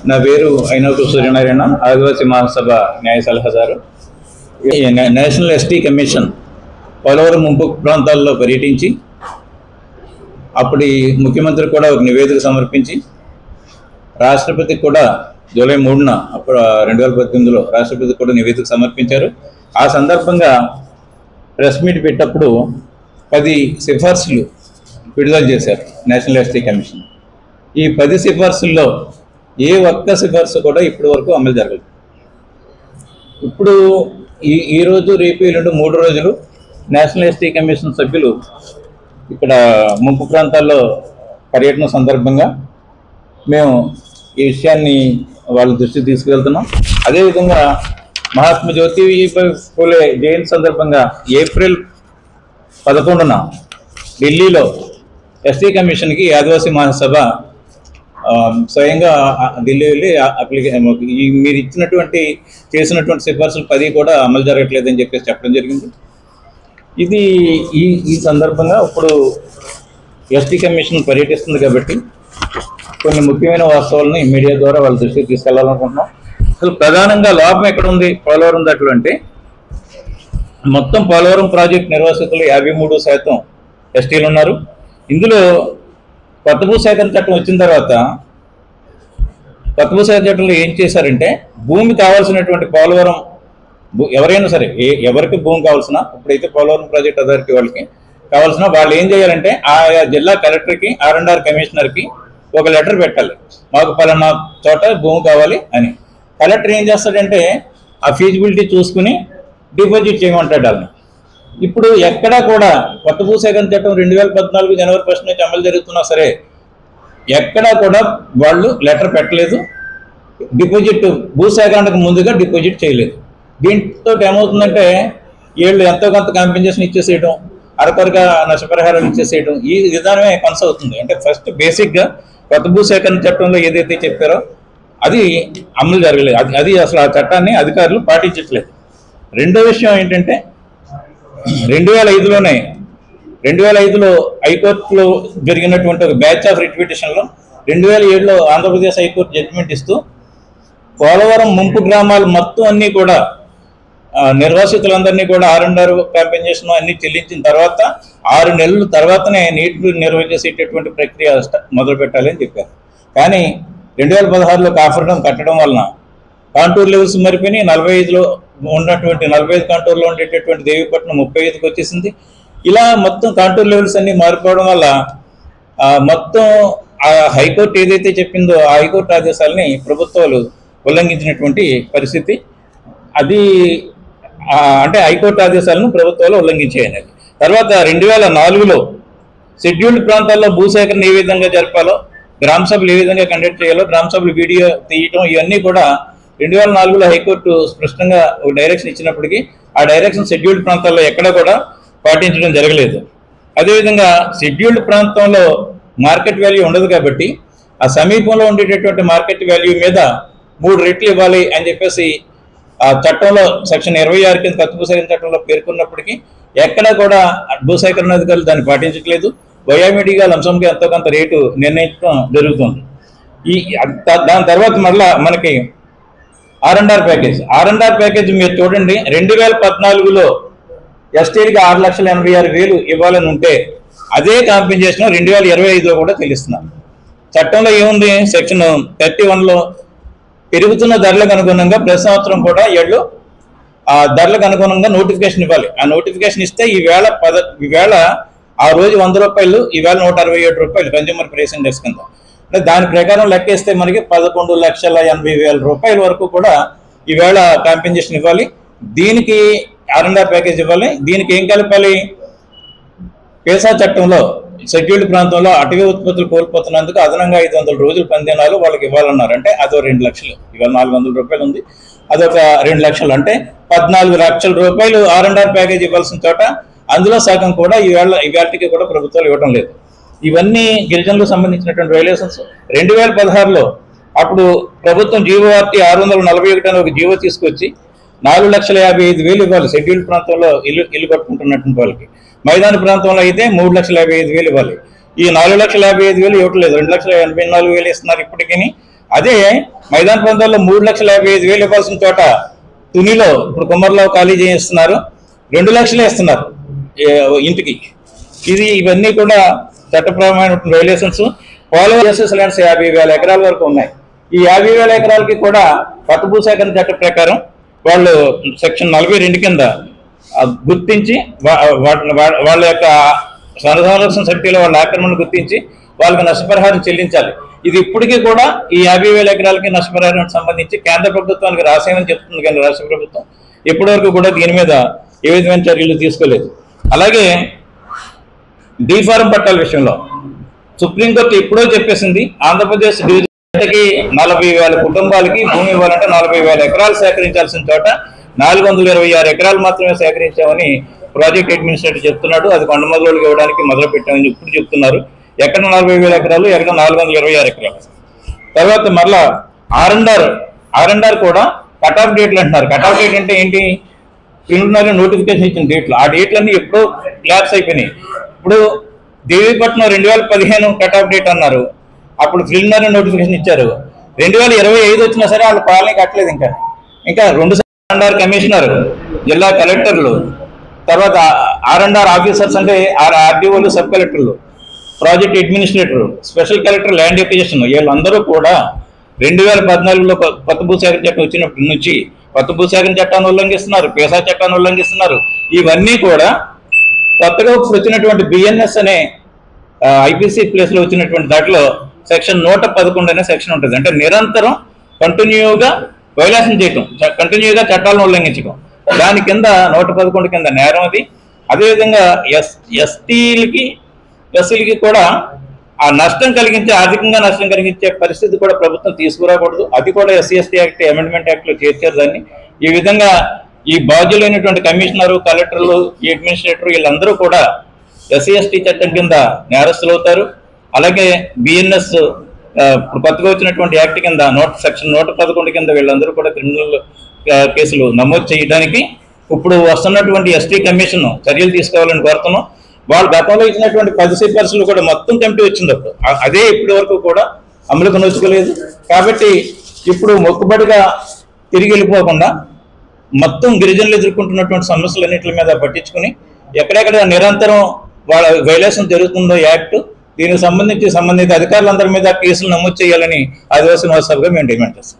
నా పేరు అయినోటు సూర్యనారాయణ, ఆదివాసీ మహాసభ న్యాయ సలహాదారు. నేషనల్ ఎస్టీ కమిషన్ పోలవరం ముంపు ప్రాంతాల్లో పర్యటించి అప్పటి ముఖ్యమంత్రి కూడా ఒక నివేదిక సమర్పించి రాష్ట్రపతికి కూడా జూలై 3న అప్పుడు 2018లో రాష్ట్రపతికి కూడా నివేదిక సమర్పించారు. ఆ సందర్భంగా ప్రెస్ మీట్ పెట్టినప్పుడు 10 సిఫార్సులు విడుదల చేశారు నేషనల్ ఎస్టీ కమిషన్. ఈ 10 సిఫార్సుల్లో ఏ ఒక్క సిఫార్సు కూడా ఇప్పటి వరకు అమలు జరగలేదు. ఇప్పుడు ఈరోజు రేపు ఎల్లుండి 3 రోజులు నేషనల్ ఎస్టీ కమిషన్ సభ్యులు ఇక్కడ ముంపు ప్రాంతాల్లో పర్యటన సందర్భంగా మేము ఈ విషయాన్ని వాళ్ళ దృష్టికి తీసుకువెళ్తున్నాం. అదేవిధంగా మహాత్మా జ్యోతిబా ఫూలే జయంతి సందర్భంగా ఏప్రిల్ 11న ఢిల్లీలో ఎస్టీ కమిషన్కి ఆదివాసీ మహాసభ స్వయంగా ఢిల్లీ వెళ్ళి మీరు చేసినటువంటి సిఫార్సులు 10 కూడా అమలు జరగట్లేదని చెప్పేసి చెప్పడం జరిగింది. ఇది ఈ సందర్భంగా ఇప్పుడు ఎస్టీ కమిషన్ పర్యటిస్తుంది కాబట్టి కొన్ని ముఖ్యమైన వాస్తవాలను మీడియా ద్వారా వాళ్ళ దృష్టికి తీసుకెళ్లాలనుకుంటున్నాం. అసలు ప్రధానంగా లోపం ఎక్కడ ఉంది పోలవరం దాంట్లో అంటే, మొత్తం పోలవరం ప్రాజెక్ట్ నిర్వాసితులు 53% ఎస్టీలు ఉన్నారు. ఇందులో కొత్త భూసేకరణ చట్టం వచ్చిన తర్వాత కొత్త భూసేకరణ చట్టంలో ఏం చేశారంటే, భూమి కావాల్సినటువంటి పోలవరం ఎవరైనా సరే ఎవరికి భూమి కావాల్సిన, ఇప్పుడైతే పోలవరం ప్రాజెక్ట్ అథారిటీ వాళ్ళకి కావాల్సిన వాళ్ళు ఏం చేయాలంటే ఆయా జిల్లా కలెక్టర్కి R&R కమిషనర్కి ఒక లెటర్ పెట్టాలి, మాకు పలానా చోట భూమి కావాలి అని. కలెక్టర్ ఏం చేస్తాడంటే ఆ ఫీజిబిలిటీ చూసుకుని డిపాజిట్ చేయమంటాడు వాళ్ళని. ఇప్పుడు ఎక్కడా కూడా కొత్త భూసేకరణ చట్టం 2014 జనవరి 1 నుంచి అమలు జరుగుతున్నా సరే ఎక్కడా కూడా వాళ్ళు లెటర్ పెట్టలేదు, డిపాజిట్ భూసేకరణకు ముందుగా డిపాజిట్ చేయలేదు. దీంతో ఏమవుతుందంటే వీళ్ళు ఎంతో కొంత కాంపెన్సేషన్ ఇచ్చేసేయడం, అరకొరగా నష్టపరిహారం ఇచ్చేసేయడం, ఈ విధానమే కొనసాగుతుంది. అంటే ఫస్ట్ బేసిక్గా కొత్త భూసేకరణ చట్టంలో ఏదైతే చెప్పారో అది అమలు జరగలేదు. అది అసలు ఆ చట్టాన్ని అధికారులు పాటించట్లేదు. రెండో విషయం ఏంటంటే 2005లో హైకోర్టులో జరిగినటువంటి ఒక బ్యాచ్ ఆఫ్ రిట్ పిటిషన్లో 2007లో ఆంధ్రప్రదేశ్ హైకోర్టు జడ్జిమెంట్ ఇస్తూ పోలవరం ముంపు గ్రామాలు మొత్తం అన్నీ కూడా నిర్వాసితులందరినీ కూడా R&R కాంపెన్సేషన్ అన్ని చెల్లించిన తర్వాత 6 నెలల తర్వాతనే నీటి నిర్వహించేసేటటువంటి ప్రక్రియ మొదలు పెట్టాలి అని చెప్పారు. కానీ 2016లో కాఫర్ కట్టడం వలన కాంటూర్ లెవెల్స్ మరిపోయి 45లో ఉన్నటువంటి 45 కాంటూర్లో ఉండేటటువంటి దేవీపట్నం 35కి వచ్చేసింది. ఇలా మొత్తం కాంటూర్ లెవెల్స్ అన్ని మారిపోవడం వల్ల మొత్తం ఆ హైకోర్టు ఏదైతే చెప్పిందో ఆ హైకోర్టు ఆదేశాలని ప్రభుత్వాలు ఉల్లంఘించినటువంటి పరిస్థితి. అది అంటే హైకోర్టు ఆదేశాలను ప్రభుత్వాలు ఉల్లంఘించాయని. తర్వాత 2004లో షెడ్యూల్డ్ ప్రాంతాల్లో భూసేకరణ ఏ విధంగా జరపాలో, గ్రామ సభలు ఏ విధంగా కండక్ట్ చేయాలో, గ్రామ సభలు వీడియో తీయటం, ఇవన్నీ కూడా 2004లో హైకోర్టు స్పష్టంగా ఒక డైరెక్షన్ ఇచ్చినప్పటికీ ఆ డైరెక్షన్ షెడ్యూల్డ్ ప్రాంతాల్లో ఎక్కడ కూడా పాటించడం జరగలేదు. అదేవిధంగా షెడ్యూల్డ్ ప్రాంతంలో మార్కెట్ వాల్యూ ఉండదు కాబట్టి ఆ సమీపంలో ఉండేటటువంటి మార్కెట్ వాల్యూ మీద 3 రెట్లు ఇవ్వాలి అని చెప్పేసి ఆ చట్టంలో సెక్షన్ 26 కింద కొత్త భూసేకరణ చట్టంలో పేర్కొన్నప్పటికీ ఎక్కడా కూడా భూసేకరణ అధికారులు దాన్ని పాటించట్లేదు. బయోమెట్రిక్గా లంసంగా ఎంతో కొంత రేటు నిర్ణయించడం జరుగుతుంది. దాని తర్వాత మళ్ళా మనకి R&R ప్యాకేజ్ మీరు చూడండి. 2014లో ఎస్టీకి 6,86,000 ఇవ్వాలని ఉంటే అదే కాంపెన్సేషన్ 2025లో కూడా చెల్లిస్తున్నారు. చట్టంలో ఏముంది, సెక్షన్ 31లో పెరుగుతున్న ధరలకు అనుగుణంగా ప్రతి సంవత్సరం కూడా ఏళ్ళు ఆ ధరలకు అనుగుణంగా నోటిఫికేషన్ ఇవ్వాలి. ఆ నోటిఫికేషన్ ఇస్తే ఈవేళ ఆ రోజు 100 రూపాయలు, ఈవేళ 167 రూపాయలు కన్జ్యూమర్ ప్రైస్ ఇండెక్స్ కింద. అంటే దాని ప్రకారం లెక్కేస్తే మనకి 11,80,000 రూపాయల వరకు కూడా ఈవేళ కాంపెన్సేషన్ ఇవ్వాలి. దీనికి R&R ప్యాకేజ్ ఇవ్వాలి. దీనికి ఏం కలపాలి, పేసా చట్టంలో షెడ్యూల్డ్ ప్రాంతంలో అటవీ ఉత్పత్తులు కోల్పోతున్నందుకు అదనంగా 500 రోజులు పందినాలు వాళ్ళకి ఇవ్వాలన్నారు. అంటే అదో 2 లక్షలు. ఇవాళ 400 రూపాయలు ఉంది, అదొక 2 లక్షలు. అంటే 14 లక్షల రూపాయలు R&R ప్యాకేజ్ ఇవ్వాల్సిన చోట అందులో సగం కూడా ఇవాళకి కూడా ప్రభుత్వాలు ఇవ్వడం లేదు. ఇవన్నీ గిరిజనులకు సంబంధించినటువంటి వైలేషన్స్. 2016లో అప్పుడు ప్రభుత్వం జీవోఆర్టీ 641 అని ఒక జీవో తీసుకొచ్చి 4,55,000 ఇవ్వాలి షెడ్యూల్డ్ ప్రాంతంలో ఇల్లు కట్టుకుంటున్నటువంటి వాళ్ళకి. మైదాన ప్రాంతంలో అయితే 3,55,000 ఇవ్వాలి. ఈ 4,55,000 ఇవ్వట్లేదు, 2,84,000 ఇస్తున్నారు ఇప్పటికీ. అదే మైదాన ప్రాంతాల్లో 3,55,000 ఇవ్వాల్సిన చోట తునిలో ఇప్పుడు కుమ్మర్లో ఖాళీ చేయిస్తున్నారు, 2 లక్షలే ఇస్తున్నారు ఇంటికి. ఇవన్నీ కూడా చట్టపరమైన వైలేషన్స్. పోలవరం ల్యాండ్స్ 50,000 ఎకరాల వరకు ఉన్నాయి. ఈ 50,000 ఎకరాలకి కూడా పట్టుభూ సేకరణ చట్ట ప్రకారం వాళ్ళు సెక్షన్ 42 కింద గుర్తించి వాళ్ళ యొక్క సంరక్షణ సమితిలో వాళ్ళ ఆక్రమణను గుర్తించి వాళ్ళకి నష్టపరిహారం చెల్లించాలి. ఇది ఇప్పటికీ కూడా ఈ 50,000 ఎకరాలకి నష్టపరిహారానికి సంబంధించి కేంద్ర ప్రభుత్వానికి రాసేమని చెప్తుంది, కానీ రాష్ట్ర ప్రభుత్వం ఇప్పటివరకు కూడా దీని మీద ఏ విధమైన చర్యలు తీసుకోలేదు. అలాగే డీఫారం పట్టాల విషయంలో సుప్రీంకోర్టు ఎప్పుడో చెప్పేసింది, ఆంధ్రప్రదేశ్ డివిజన్కి 40,000 కుటుంబాలకి భూమి ఇవ్వాలంటే 40,000 ఎకరాలు సేకరించాల్సిన చోట 426 ఎకరాలు మాత్రమే సేకరించామని ప్రాజెక్ట్ అడ్మినిస్ట్రేటర్ చెప్తున్నాడు. అది కొండమూలకి ఇవ్వడానికి మొదలు పెట్టామని ఇప్పుడు చెప్తున్నారు. ఎక్కడ 40,000 ఎకరాలు, ఎక్కడ 426 ఎకరాలు. తర్వాత మరలా ఆర్ఎండ్ఆర్ కూడా కట్ ఆఫ్ డేట్లు అంటున్నారు. కట్ ఆఫ్ డేట్ అంటే ఏంటి? ప్రిలిమినరీ నోటిఫికేషన్ ఇచ్చిన డేట్లు, ఆ డేట్లన్నీ ఎప్పుడో ల్యాప్స్ అయిపోయినాయి. ఇప్పుడు దేవీపట్నం 2015 కట్ ఆఫ్ డేట్ అన్నారు, అప్పుడు ప్రిలిమినరీ నోటిఫికేషన్ ఇచ్చారు. 2025 వచ్చినా సరే వాళ్ళు పాలన కట్టలేదు. ఇంకా 2 ఆర్ఎండ్ఆర్ కమిషనర్, జిల్లా కలెక్టర్లు, తర్వాత ఆర్ఎండ్ఆర్ ఆఫీసర్స్ అంటే ఆర్డీఓలు, సబ్ కలెక్టర్లు, project administrator, special collector land acquisition, వీళ్ళందరూ కూడా 2014లో కొత్త భూసేకరణ చట్టం వచ్చినప్పటి నుంచి కొత్త భూసేకరణ చట్టాన్ని ఉల్లంఘిస్తున్నారు, పేసా చట్టాన్ని ఉల్లంఘిస్తున్నారు. ఇవన్నీ కూడా కొత్తగా ఇప్పుడు వచ్చినటువంటి బిఎన్ఎస్ అనే ఐపీసీ ప్లేస్లో వచ్చినటువంటి దాంట్లో సెక్షన్ 111 అనే సెక్షన్ ఉంటుంది. అంటే నిరంతరం కంటిన్యూగా వైలేషన్ చేయటం, కంటిన్యూగా చట్టాలను ఉల్లంఘించడం. దాని కింద 111 కింద నేరం అది. అదేవిధంగా ఎస్సీలకి కూడా ఆ నష్టం కలిగించే, ఆర్థికంగా నష్టం కలిగించే పరిస్థితి కూడా ప్రభుత్వం తీసుకురాకూడదు. అది కూడా SC/ST యాక్ట్, అమెండ్మెంట్ యాక్ట్లో చేర్చారు దాన్ని. ఈ విధంగా ఈ బాధ్యులైనటువంటి కమిషనరు, కలెక్టర్లు, ఈ అడ్మినిస్ట్రేటర్ వీళ్ళందరూ కూడా SC/ST చట్టం కింద నేరస్తులు అవుతారు. అలాగే బిఎన్ఎస్ ఇప్పుడు కొత్తగా వచ్చినటువంటి యాక్ట్ కింద సెక్షన్ 111 కింద వీళ్ళందరూ కూడా క్రిమినల్ కేసులు నమోదు చేయడానికి ఇప్పుడు వస్తున్నటువంటి ఎస్టీ కమిషన్ చర్యలు తీసుకోవాలని కోరుతున్నాం. వాళ్ళు గతంలో ఇచ్చినటువంటి 10 సిఫార్సులు కూడా మొత్తం కమిటీ వచ్చింది, అప్పుడు అదే ఇప్పటి వరకు కూడా అమలుకు నోచుకోలేదు. కాబట్టి ఇప్పుడు మొక్కుబడిగా తిరిగి వెళ్ళిపోకుండా మొత్తం గిరిజనులు ఎదుర్కొంటున్నటువంటి సమస్యలన్నింటి మీద పట్టించుకుని ఎక్కడెక్కడ నిరంతరం వాళ్ళ వైలేషన్ జరుగుతుందో యాక్ట్, దీనికి సంబంధించి సంబంధిత అధికారులందరి మీద కేసులు నమోదు చేయాలని ఆదివాసీ మహాసభగా మేము డిమాండ్ చేస్తాం.